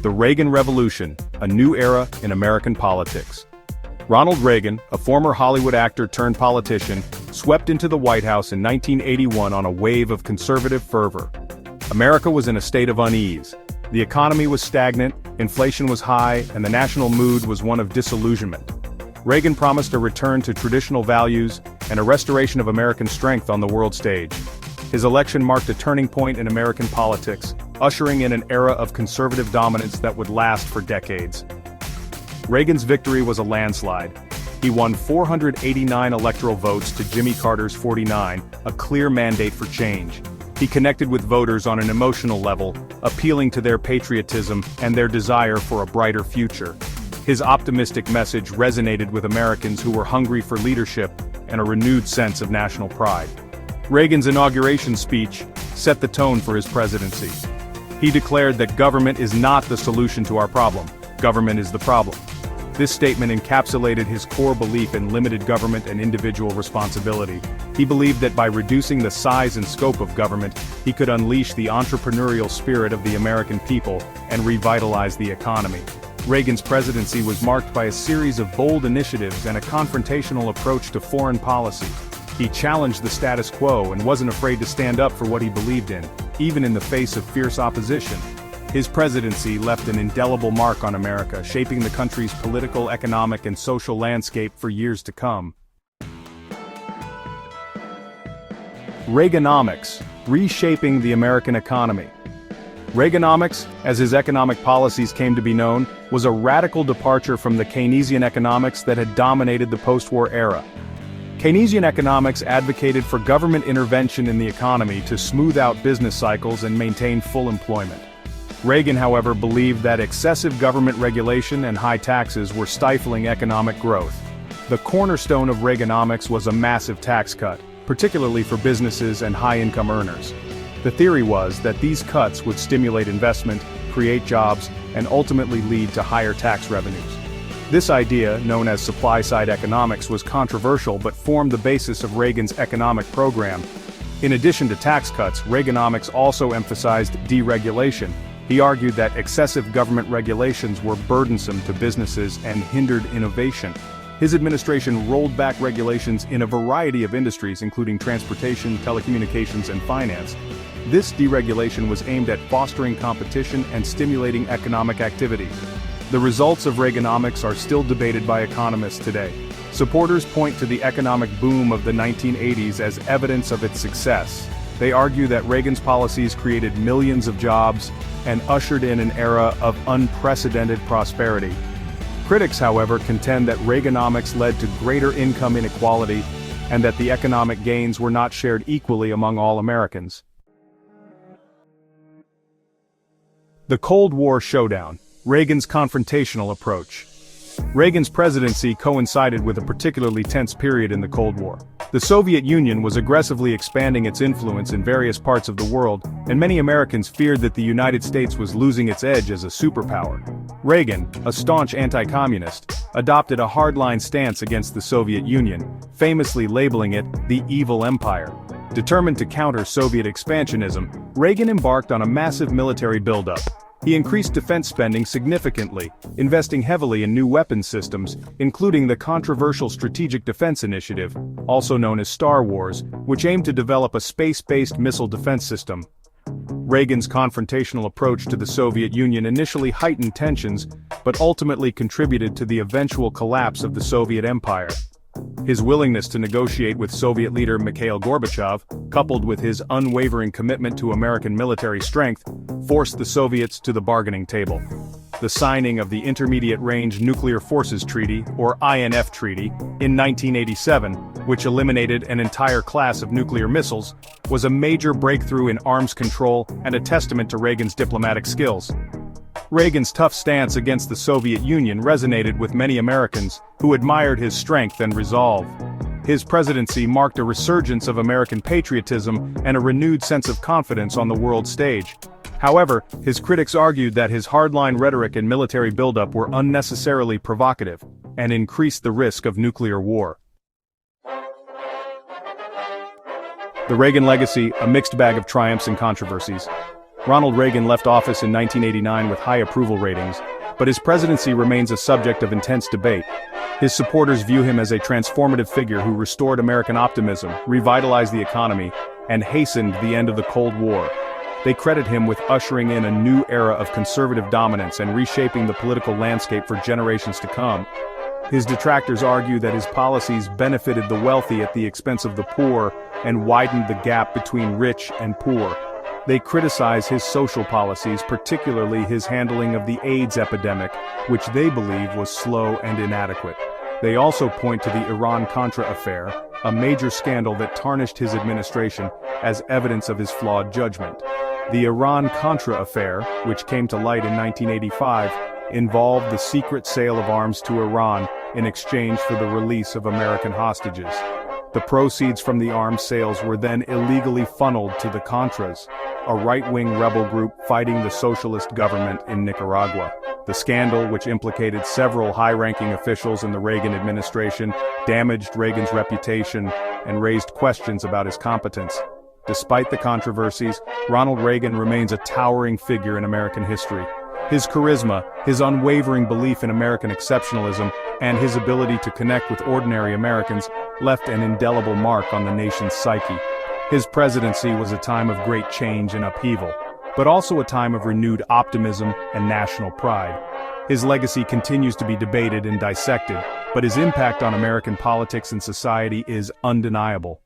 The Reagan Revolution, a new era in American politics. Ronald Reagan, a former Hollywood actor turned politician, swept into the White House in 1981 on a wave of conservative fervor. America was in a state of unease. The economy was stagnant, inflation was high, and the national mood was one of disillusionment. Reagan promised a return to traditional values and a restoration of American strength on the world stage. His election marked a turning point in American politics, ushering in an era of conservative dominance that would last for decades. Reagan's victory was a landslide. He won 489 electoral votes to Jimmy Carter's 49, a clear mandate for change. He connected with voters on an emotional level, appealing to their patriotism and their desire for a brighter future. His optimistic message resonated with Americans who were hungry for leadership and a renewed sense of national pride. Reagan's inauguration speech set the tone for his presidency. He declared that government is not the solution to our problem, government is the problem. This statement encapsulated his core belief in limited government and individual responsibility. He believed that by reducing the size and scope of government, he could unleash the entrepreneurial spirit of the American people and revitalize the economy. Reagan's presidency was marked by a series of bold initiatives and a confrontational approach to foreign policy. He challenged the status quo and wasn't afraid to stand up for what he believed in, even in the face of fierce opposition. His presidency left an indelible mark on America, shaping the country's political, economic, and social landscape for years to come. Reaganomics, reshaping the American economy. Reaganomics, as his economic policies came to be known, was a radical departure from the Keynesian economics that had dominated the post-war era. Keynesian economics advocated for government intervention in the economy to smooth out business cycles and maintain full employment. Reagan, however, believed that excessive government regulation and high taxes were stifling economic growth. The cornerstone of Reaganomics was a massive tax cut, particularly for businesses and high-income earners. The theory was that these cuts would stimulate investment, create jobs, and ultimately lead to higher tax revenues. This idea, known as supply-side economics, was controversial but formed the basis of Reagan's economic program. In addition to tax cuts, Reaganomics also emphasized deregulation. He argued that excessive government regulations were burdensome to businesses and hindered innovation. His administration rolled back regulations in a variety of industries, including transportation, telecommunications, and finance. This deregulation was aimed at fostering competition and stimulating economic activity. The results of Reaganomics are still debated by economists today. Supporters point to the economic boom of the 1980s as evidence of its success. They argue that Reagan's policies created millions of jobs and ushered in an era of unprecedented prosperity. Critics, however, contend that Reaganomics led to greater income inequality and that the economic gains were not shared equally among all Americans. The Cold War showdown. Reagan's confrontational approach. Reagan's presidency coincided with a particularly tense period in the Cold War. The Soviet Union was aggressively expanding its influence in various parts of the world, and many Americans feared that the United States was losing its edge as a superpower. Reagan, a staunch anti-communist, adopted a hardline stance against the Soviet Union, famously labeling it the evil empire. Determined to counter Soviet expansionism, Reagan embarked on a massive military buildup. He increased defense spending significantly, investing heavily in new weapons systems, including the controversial Strategic Defense Initiative, also known as Star Wars, which aimed to develop a space-based missile defense system. Reagan's confrontational approach to the Soviet Union initially heightened tensions, but ultimately contributed to the eventual collapse of the Soviet Empire. His willingness to negotiate with Soviet leader Mikhail Gorbachev, coupled with his unwavering commitment to American military strength, forced the Soviets to the bargaining table. The signing of the Intermediate Range Nuclear Forces Treaty, or INF Treaty, in 1987, which eliminated an entire class of nuclear missiles, was a major breakthrough in arms control and a testament to Reagan's diplomatic skills. Reagan's tough stance against the Soviet Union resonated with many Americans, who admired his strength and resolve. His presidency marked a resurgence of American patriotism and a renewed sense of confidence on the world stage. However, his critics argued that his hardline rhetoric and military buildup were unnecessarily provocative and increased the risk of nuclear war. The Reagan legacy, a mixed bag of triumphs and controversies. Ronald Reagan left office in 1989 with high approval ratings, but his presidency remains a subject of intense debate. His supporters view him as a transformative figure who restored American optimism, revitalized the economy, and hastened the end of the Cold War. They credit him with ushering in a new era of conservative dominance and reshaping the political landscape for generations to come. His detractors argue that his policies benefited the wealthy at the expense of the poor and widened the gap between rich and poor. They criticize his social policies, particularly his handling of the AIDS epidemic, which they believe was slow and inadequate. They also point to the Iran-Contra affair, a major scandal that tarnished his administration, as evidence of his flawed judgment. The Iran-Contra affair, which came to light in 1985, involved the secret sale of arms to Iran in exchange for the release of American hostages. The proceeds from the arms sales were then illegally funneled to the Contras, a right-wing rebel group fighting the socialist government in Nicaragua. The scandal, which implicated several high-ranking officials in the Reagan administration, damaged Reagan's reputation and raised questions about his competence. Despite the controversies, Ronald Reagan remains a towering figure in American history. His charisma, his unwavering belief in American exceptionalism, and his ability to connect with ordinary Americans left an indelible mark on the nation's psyche. His presidency was a time of great change and upheaval, but also a time of renewed optimism and national pride. His legacy continues to be debated and dissected, but his impact on American politics and society is undeniable.